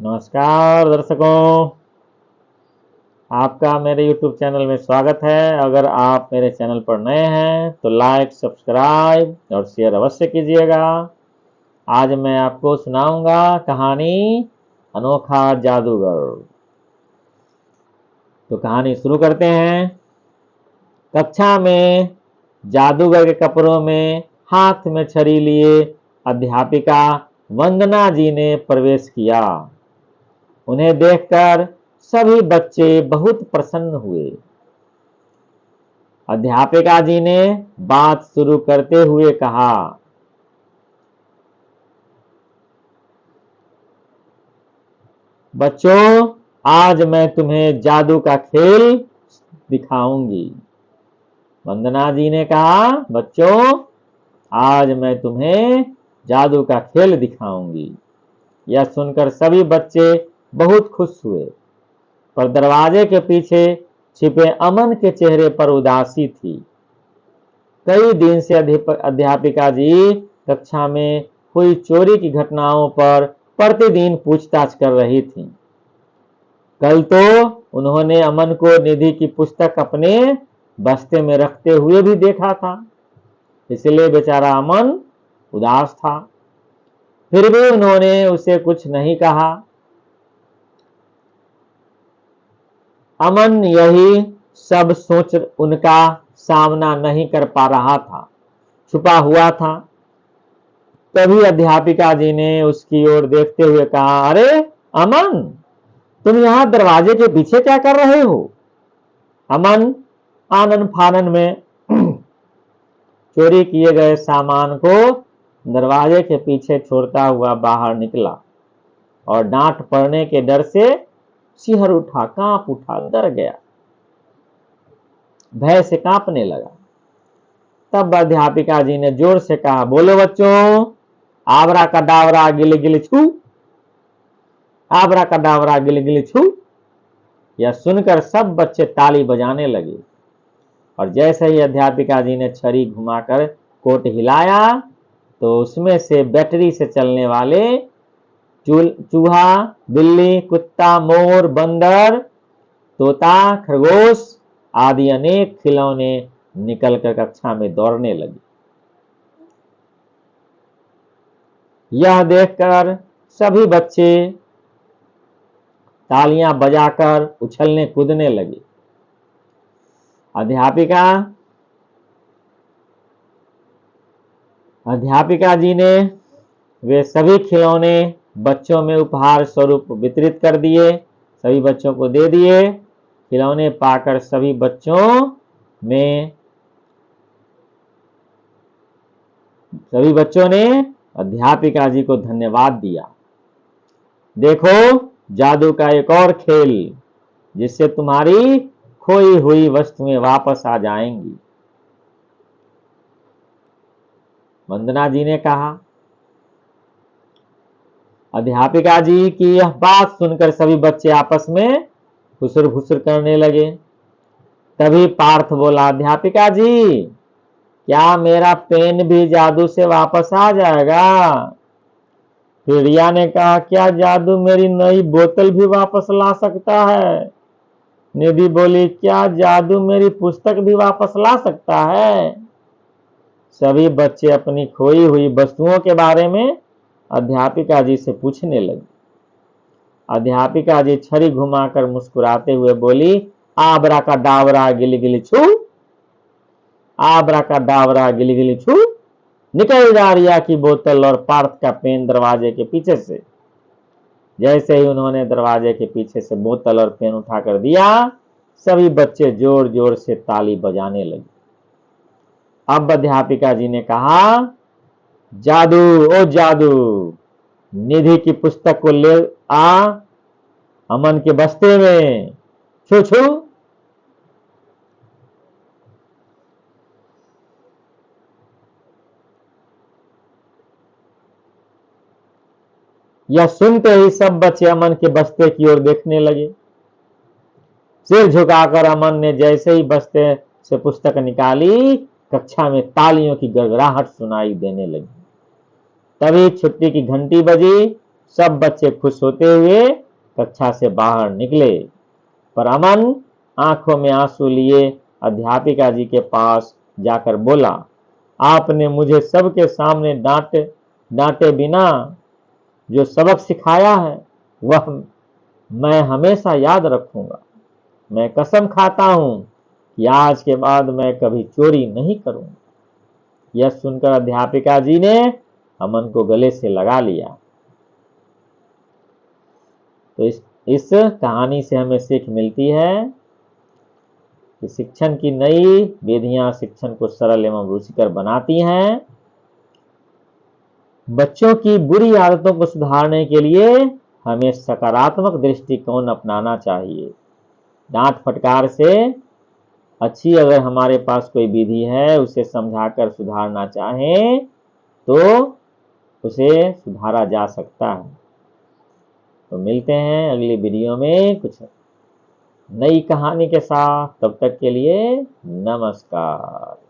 नमस्कार दर्शकों, आपका मेरे YouTube चैनल में स्वागत है। अगर आप मेरे चैनल पर नए हैं तो लाइक, सब्सक्राइब और शेयर अवश्य कीजिएगा। आज मैं आपको सुनाऊंगा कहानी अनोखा जादूगर। तो कहानी शुरू करते हैं। कक्षा में जादूगर के कपड़ों में हाथ में छड़ी लिए अध्यापिका वंदना जी ने प्रवेश किया। उन्हें देखकर सभी बच्चे बहुत प्रसन्न हुए। अध्यापिका जी ने बात शुरू करते हुए कहा, बच्चों, आज मैं तुम्हें जादू का खेल दिखाऊंगी। वंदना जी ने कहा, बच्चों, आज मैं तुम्हें जादू का खेल दिखाऊंगी। यह सुनकर सभी बच्चे बहुत खुश हुए, पर दरवाजे के पीछे छिपे अमन के चेहरे पर उदासी थी। कई दिन से अध्यापिका जी कक्षा में हुई चोरी की घटनाओं पर प्रतिदिन पूछताछ कर रही थी। कल तो उन्होंने अमन को निधि की पुस्तक अपने बस्ते में रखते हुए भी देखा था, इसलिए बेचारा अमन उदास था। फिर भी उन्होंने उसे कुछ नहीं कहा। अमन यही सब सोच उनका सामना नहीं कर पा रहा था, छुपा हुआ था। तभी अध्यापिका जी ने उसकी ओर देखते हुए कहा, अरे अमन, तुम यहाँ दरवाजे के पीछे क्या कर रहे हो? अमन आनन फानन में चोरी किए गए सामान को दरवाजे के पीछे छोड़ता हुआ बाहर निकला और डांट पड़ने के डर से सिहर उठा, कांप उठा, डर गया, भय से कांपने लगा। तब अध्यापिका जी ने जोर से कहा, बोलो बच्चों, आबरा कडावरा गिली गिली छू, आबरा कडावरा गिली गिली छू। यह सुनकर सब बच्चे ताली बजाने लगे और जैसे ही अध्यापिका जी ने छड़ी घुमाकर कोट हिलाया तो उसमें से बैटरी से चलने वाले चूहा, बिल्ली, कुत्ता, मोर, बंदर, तोता, खरगोश आदि अनेक खिलौने निकलकर कक्षा में दौड़ने लगे। यह देखकर सभी बच्चे तालियां बजाकर उछलने कूदने लगे। अध्यापिका जी ने वे सभी खिलौने बच्चों में उपहार स्वरूप वितरित कर दिए, सभी बच्चों को दे दिए। खिलौने पाकर सभी बच्चों ने अध्यापिका जी को धन्यवाद दिया। देखो, जादू का एक और खेल, जिससे तुम्हारी खोई हुई वस्तुएं वापस आ जाएंगी। वंदना जी ने कहा। अध्यापिका जी की यह बात सुनकर सभी बच्चे आपस में घुसर घुसर करने लगे। तभी पार्थ बोला, अध्यापिका जी, क्या मेरा पेन भी जादू से वापस आ जाएगा? फिर रिया ने कहा, क्या जादू मेरी नई बोतल भी वापस ला सकता है? निधि बोली, क्या जादू मेरी पुस्तक भी वापस ला सकता है? सभी बच्चे अपनी खोई हुई वस्तुओं के बारे में अध्यापिका जी से पूछने लगे। अध्यापिका जी छड़ी घुमाकर मुस्कुराते हुए बोली, आबरा का डावरा गिली गिली छू, आबरा का डावरा गिली गिली छू। निकल जा रिया की बोतल और पार्थ का पेन दरवाजे के पीछे से। जैसे ही उन्होंने दरवाजे के पीछे से बोतल और पेन उठाकर दिया, सभी बच्चे जोर जोर से ताली बजाने लगे। अब अध्यापिका जी ने कहा, जादू, ओ जादू, निधि की पुस्तक को ले आ अमन के बस्ते में, छू छू। यह सुनते ही सब बच्चे अमन के बस्ते की ओर देखने लगे। सिर झुकाकर अमन ने जैसे ही बस्ते से पुस्तक निकाली, कक्षा में तालियों की गड़गड़ाहट सुनाई देने लगी। तभी छुट्टी की घंटी बजी। सब बच्चे खुश होते हुए कक्षा से बाहर निकले, पर अमन आंखों में आंसू लिए अध्यापिका जी के पास जाकर बोला, आपने मुझे सबके सामने डांटे बिना जो सबक सिखाया है वह मैं हमेशा याद रखूंगा। मैं कसम खाता हूं कि आज के बाद मैं कभी चोरी नहीं करूंगा। यह सुनकर अध्यापिका जी ने अमन को गले से लगा लिया। तो इस कहानी से हमें सीख मिलती है कि शिक्षण की नई विधियां शिक्षण को सरल एवं रुचिकर बनाती हैं। बच्चों की बुरी आदतों को सुधारने के लिए हमें सकारात्मक दृष्टिकोण अपनाना चाहिए। डांट फटकार से अच्छी अगर हमारे पास कोई विधि है, उसे समझाकर सुधारना चाहें तो उसे सुधारा जा सकता है। तो मिलते हैं अगली वीडियो में कुछ नई कहानी के साथ। तब तक के लिए नमस्कार।